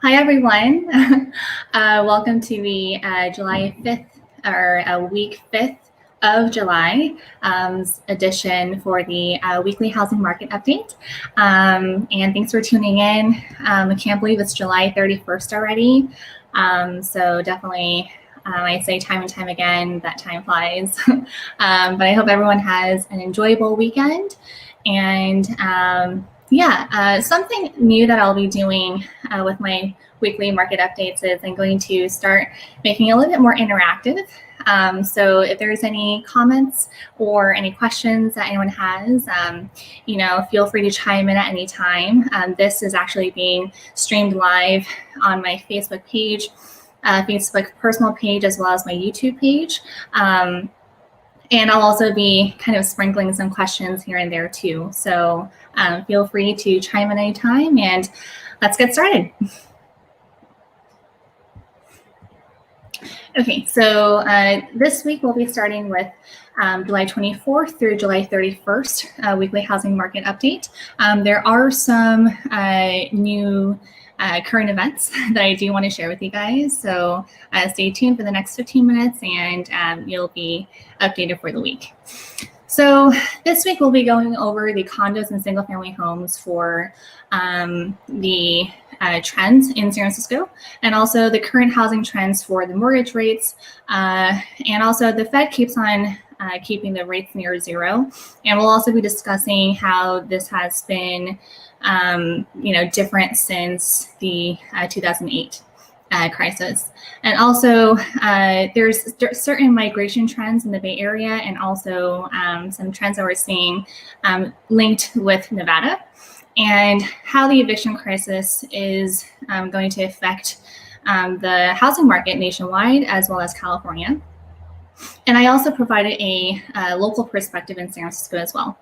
Hi, everyone. Welcome to the July 5th or week 5th of July edition for the weekly housing market update. And thanks for tuning in. I can't believe it's July 31st already. So definitely, I say time and time again that time flies. But I hope everyone has an enjoyable weekend. And something new that I'll be doing with my weekly market updates is I'm going to start making it a little bit more interactive. So if there's any comments or any questions that anyone has, feel free to chime in at any time. This is actually being streamed live on my Facebook page, Facebook personal page, as well as my YouTube page. And I'll also be kind of sprinkling some questions here and there too. So feel free to chime in anytime, and let's get started. Okay, so this week we'll be starting with July 24th through July 31st, weekly housing market update. There are some new current events that I do want to share with you guys. So stay tuned for the next 15 minutes and you'll be updated for the week. So this week we'll be going over the condos and single family homes for the trends in San Francisco, and also the current housing trends for the mortgage rates. And also the Fed keeps on keeping the rates near zero. And we'll also be discussing how this has been different since the 2008 crisis. And also there's certain migration trends in the Bay Area, and also some trends that we're seeing linked with Nevada, and how the eviction crisis is going to affect the housing market nationwide as well as California. And I also provided a local perspective in San Francisco as well.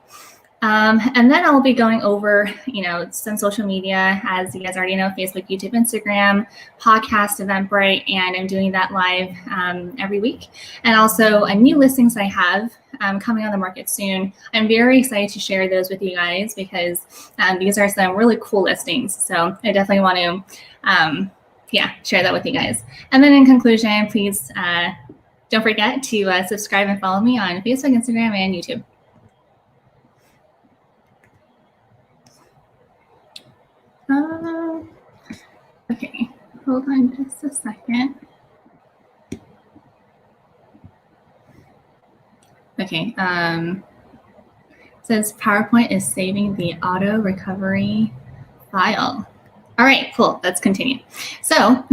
And then I'll be going over, some social media, as you guys already know: Facebook, YouTube, Instagram, podcast, Eventbrite, and I'm doing that live every week. And also new listings I have coming on the market soon. I'm very excited to share those with you guys because these are some really cool listings. So I definitely want to, share that with you guys. And then in conclusion, please don't forget to subscribe and follow me on Facebook, Instagram, and YouTube. Okay, hold on just a second. Okay, it says PowerPoint is saving the auto recovery file. All right, cool, let's continue. So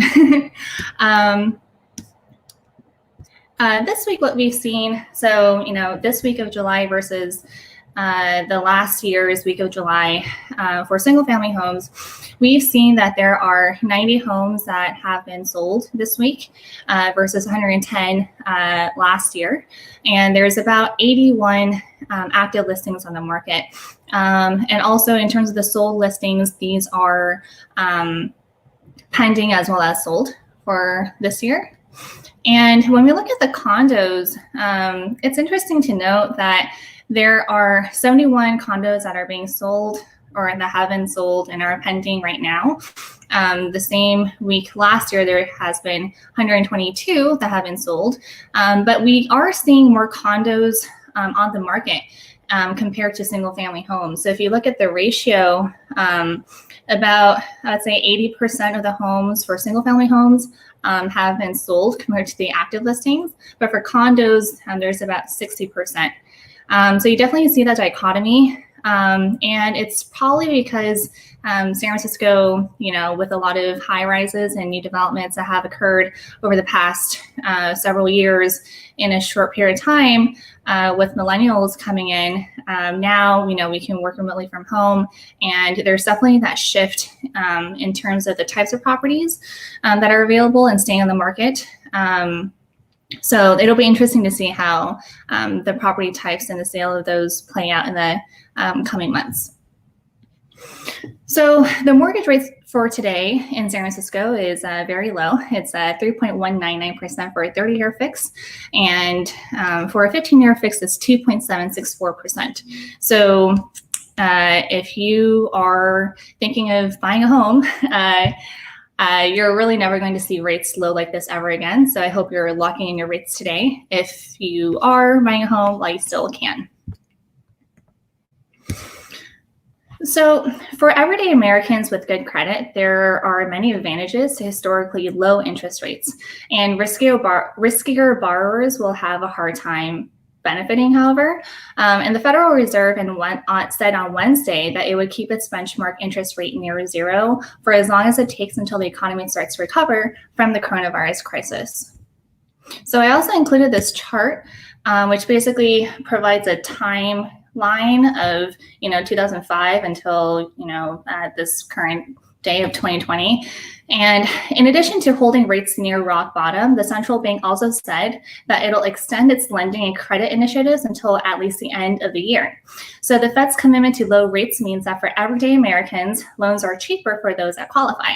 this week what we've seen, so, this week of July versus the last year's week of July for single family homes, we've seen that there are 90 homes that have been sold this week versus 110 last year. And there's about 81 active listings on the market. And also in terms of the sold listings, these are pending as well as sold for this year. And when we look at the condos, it's interesting to note that there are 71 condos that are being sold or that have been sold and are pending right now. The same week last year, there has been 122 that have been sold. But we are seeing more condos on the market compared to single family homes. So if you look at the ratio, about, I'd say 80% of the homes for single family homes have been sold compared to the active listings. But for condos, there's about 60%. So you definitely see that dichotomy, and it's probably because San Francisco, with a lot of high rises and new developments that have occurred over the past several years in a short period of time, with millennials coming in, now, we can work remotely from home, and there's definitely that shift in terms of the types of properties that are available and staying on the market. So it'll be interesting to see how the property types and the sale of those play out in the coming months. So the mortgage rate for today in San Francisco is very low. It's 3.199% for a 30-year fix, and for a 15-year fix, it's 2.764%. So if you are thinking of buying a home, you're really never going to see rates low like this ever again. So I hope you're locking in your rates today if you are buying a home while you still can. So for everyday Americans with good credit, there are many advantages to historically low interest rates, and riskier borrowers will have a hard time benefiting, however. And the Federal Reserve said on Wednesday that it would keep its benchmark interest rate near zero for as long as it takes until the economy starts to recover from the coronavirus crisis. So I also included this chart, which basically provides a timeline of 2005 until this current day of 2020. And in addition to holding rates near rock bottom, the central bank also said that it'll extend its lending and credit initiatives until at least the end of the year. So the Fed's commitment to low rates means that for everyday Americans, loans are cheaper for those that qualify.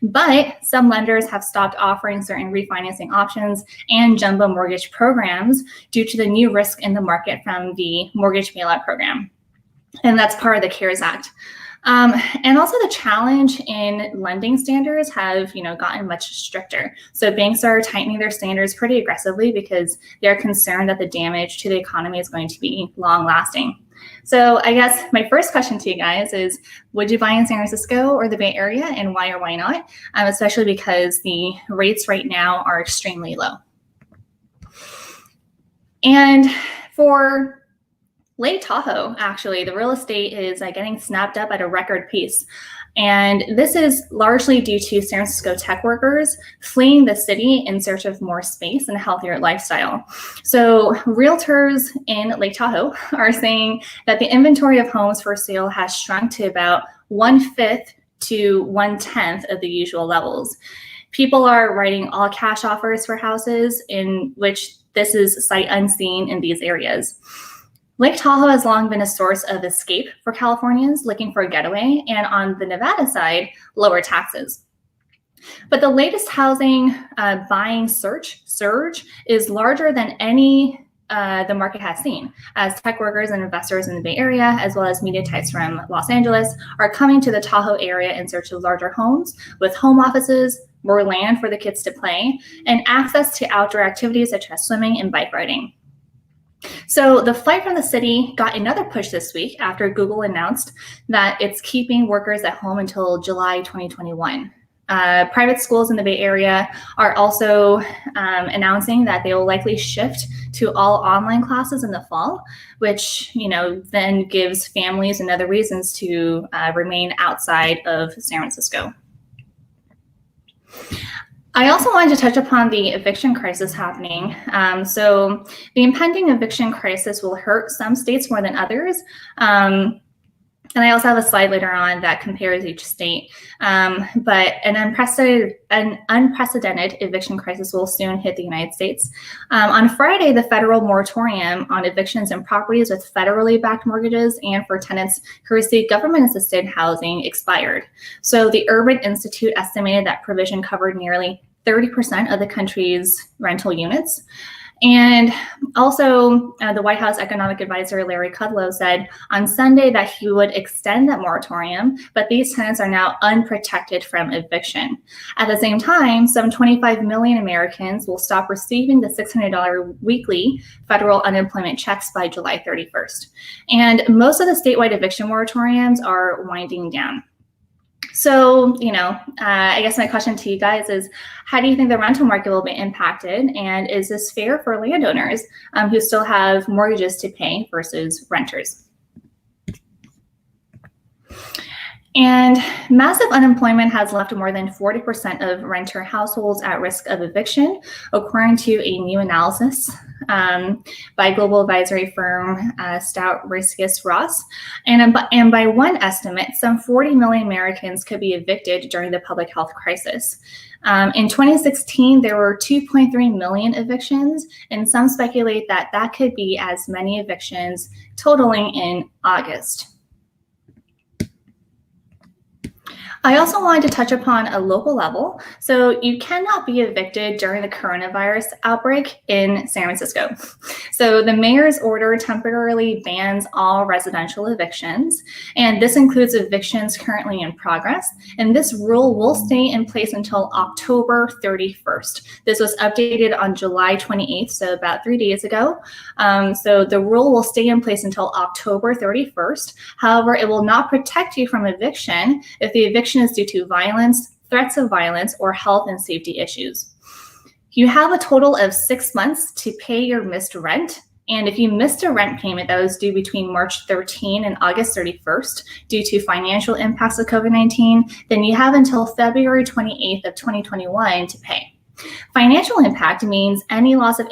But some lenders have stopped offering certain refinancing options and jumbo mortgage programs due to the new risk in the market from the mortgage bailout program. And that's part of the CARES Act. And also the challenge in lending standards have, gotten much stricter. So banks are tightening their standards pretty aggressively because they're concerned that the damage to the economy is going to be long lasting. So I guess my first question to you guys is, would you buy in San Francisco or the Bay Area, and why or why not? Especially because the rates right now are extremely low. And for Lake Tahoe, actually, the real estate is getting snapped up at a record pace. And this is largely due to San Francisco tech workers fleeing the city in search of more space and a healthier lifestyle. So realtors in Lake Tahoe are saying that the inventory of homes for sale has shrunk to about 1/5 to 1/10 of the usual levels. People are writing all cash offers for houses, in which this is sight unseen in these areas. Lake Tahoe has long been a source of escape for Californians looking for a getaway, and on the Nevada side, lower taxes. But the latest housing buying surge is larger than any the market has seen, as tech workers and investors in the Bay Area, as well as media types from Los Angeles, are coming to the Tahoe area in search of larger homes with home offices, more land for the kids to play, and access to outdoor activities such as swimming and bike riding. So the flight from the city got another push this week after Google announced that it's keeping workers at home until July 2021. Private schools in the Bay Area are also announcing that they will likely shift to all online classes in the fall, which then gives families and other reasons to remain outside of San Francisco. I also wanted to touch upon the eviction crisis happening. So the impending eviction crisis will hurt some states more than others. And I also have a slide later on that compares each state. But an unprecedented eviction crisis will soon hit the United States. On Friday, the federal moratorium on evictions in properties with federally backed mortgages and for tenants who receive government-assisted housing expired. So the Urban Institute estimated that provision covered nearly 30% of the country's rental units. And also, the White House economic advisor, Larry Kudlow, said on Sunday that he would extend that moratorium, but these tenants are now unprotected from eviction. At the same time, some 25 million Americans will stop receiving the $600 weekly federal unemployment checks by July 31st. And most of the statewide eviction moratoriums are winding down. So, I guess my question to you guys is, how do you think the rental market will be impacted? And is this fair for landowners who still have mortgages to pay versus renters? And massive unemployment has left more than 40% of renter households at risk of eviction, according to a new analysis by global advisory firm Stout Riskus Ross. And by one estimate, some 40 million Americans could be evicted during the public health crisis. In 2016, there were 2.3 million evictions, and some speculate that that could be as many evictions totaling in August. I also wanted to touch upon a local level. So you cannot be evicted during the coronavirus outbreak in San Francisco. So the mayor's order temporarily bans all residential evictions, and this includes evictions currently in progress. And this rule will stay in place until October 31st. This was updated on July 28th, so about 3 days ago. So the rule will stay in place until October 31st. However, it will not protect you from eviction if the eviction is due to violence, threats of violence, or health and safety issues. You have a total of 6 months to pay your missed rent. And if you missed a rent payment that was due between March 13 and August 31st due to financial impacts of COVID-19, then you have until February 28th of 2021 to pay. Financial impact means any loss of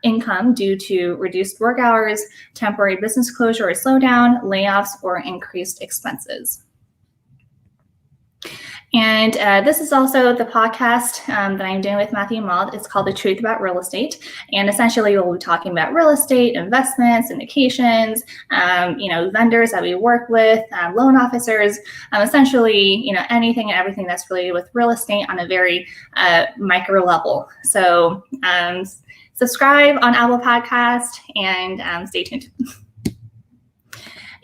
income due to reduced work hours, temporary business closure or slowdown, layoffs, or increased expenses. And this is also the podcast that I'm doing with Matthew Maud. It's called The Truth About Real Estate. And essentially we'll be talking about real estate, investments, syndications, vendors that we work with, loan officers, essentially, anything and everything that's related with real estate on a very micro level. So subscribe on Apple Podcast and stay tuned.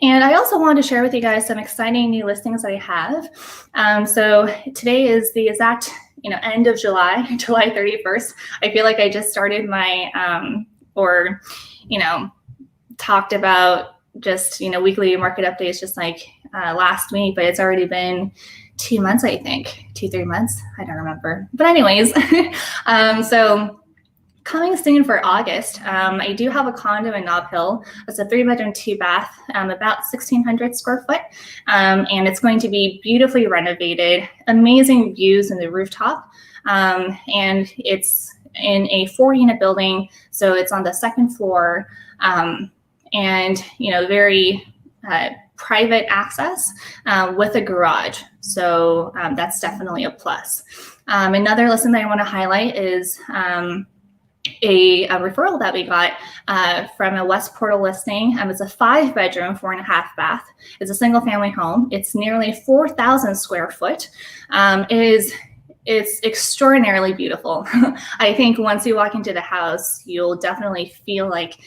And I also wanted to share with you guys some exciting new listings that I have. So today is the exact, end of July, July 31st. I feel like I just started my, talked about just, weekly market updates just like last week, but it's already been 2 months, I think, 2-3 months. I don't remember. But anyways, so coming soon for August, I do have a condo in Nob Hill. It's a 3-bedroom, 2-bath, about 1,600 square foot. And it's going to be beautifully renovated, amazing views in the rooftop. And it's in a 4-unit building. So it's on the 2nd floor and, very private access with a garage. So that's definitely a plus. Another listing that I want to highlight is a referral that we got from a West Portal listing. It's a 5-bedroom, 4.5-bath. It's a single family home. It's nearly 4,000 square foot. It's extraordinarily beautiful. I think once you walk into the house, you'll definitely feel like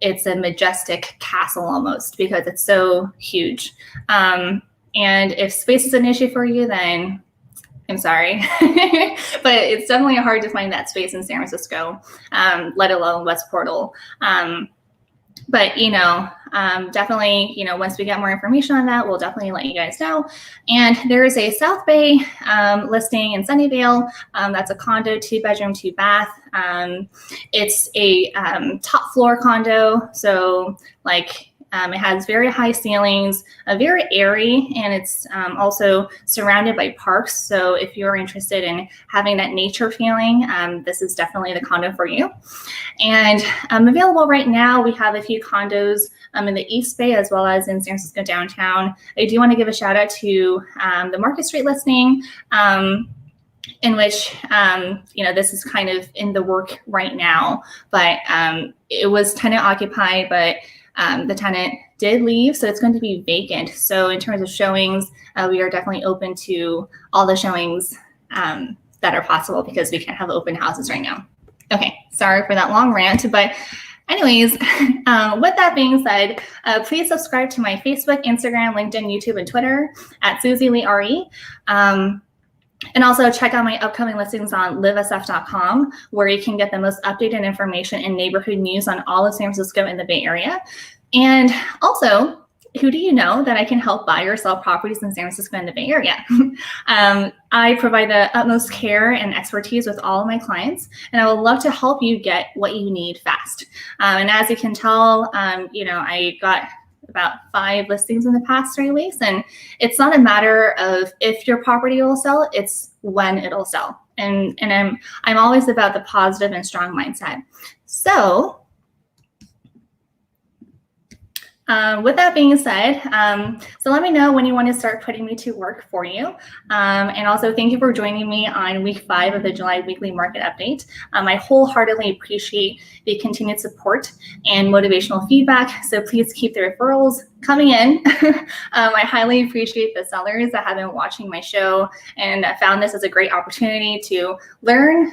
it's a majestic castle almost because it's so huge. And if space is an issue for you, then I'm sorry, but it's definitely hard to find that space in San Francisco, let alone West Portal. But, definitely, once we get more information on that, we'll definitely let you guys know. And there is a South Bay listing in Sunnyvale. That's a condo, 2-bedroom, 2-bath. It's a top floor condo. So it has very high ceilings, very airy, and it's also surrounded by parks. So if you're interested in having that nature feeling, this is definitely the condo for you. And available right now, we have a few condos in the East Bay as well as in San Francisco downtown. I do want to give a shout out to the Market Street listing, in which, this is kind of in the work right now, but it was tenant occupied, but the tenant did leave, so it's going to be vacant. So in terms of showings, we are definitely open to all the showings that are possible because we can't have open houses right now. Okay, sorry for that long rant, but anyways, with that being said, please subscribe to my Facebook, Instagram, LinkedIn, YouTube, and Twitter at Susie Lee RE. And also check out my upcoming listings on livesf.com, where you can get the most updated information and neighborhood news on all of San Francisco and the Bay Area. And also, who do you know that I can help buy or sell properties in San Francisco and the Bay Area? I provide the utmost care and expertise with all of my clients, and I would love to help you get what you need fast. And as you can tell, I got about 5 listings in the past 3 weeks, and it's not a matter of if your property will sell, it's when it'll sell. And I'm always about the positive and strong mindset. So with that being said, so let me know when you want to start putting me to work for you. And also thank you for joining me on week 5 of the July weekly market update. I wholeheartedly appreciate the continued support and motivational feedback. So please keep the referrals coming in. I highly appreciate the sellers that have been watching my show and found this as a great opportunity to learn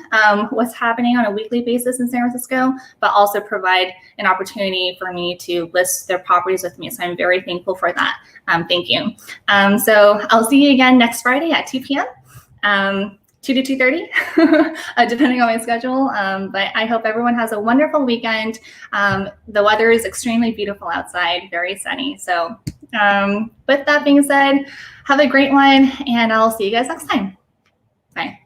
what's happening on a weekly basis in San Francisco, but also provide an opportunity for me to list their properties with me. So I'm very thankful for that. Thank you. So I'll see you again next Friday at 2 p.m. 2 to 2:30, depending on my schedule. But I hope everyone has a wonderful weekend. The weather is extremely beautiful outside, very sunny. So with that being said, have a great one, and I'll see you guys next time. Bye.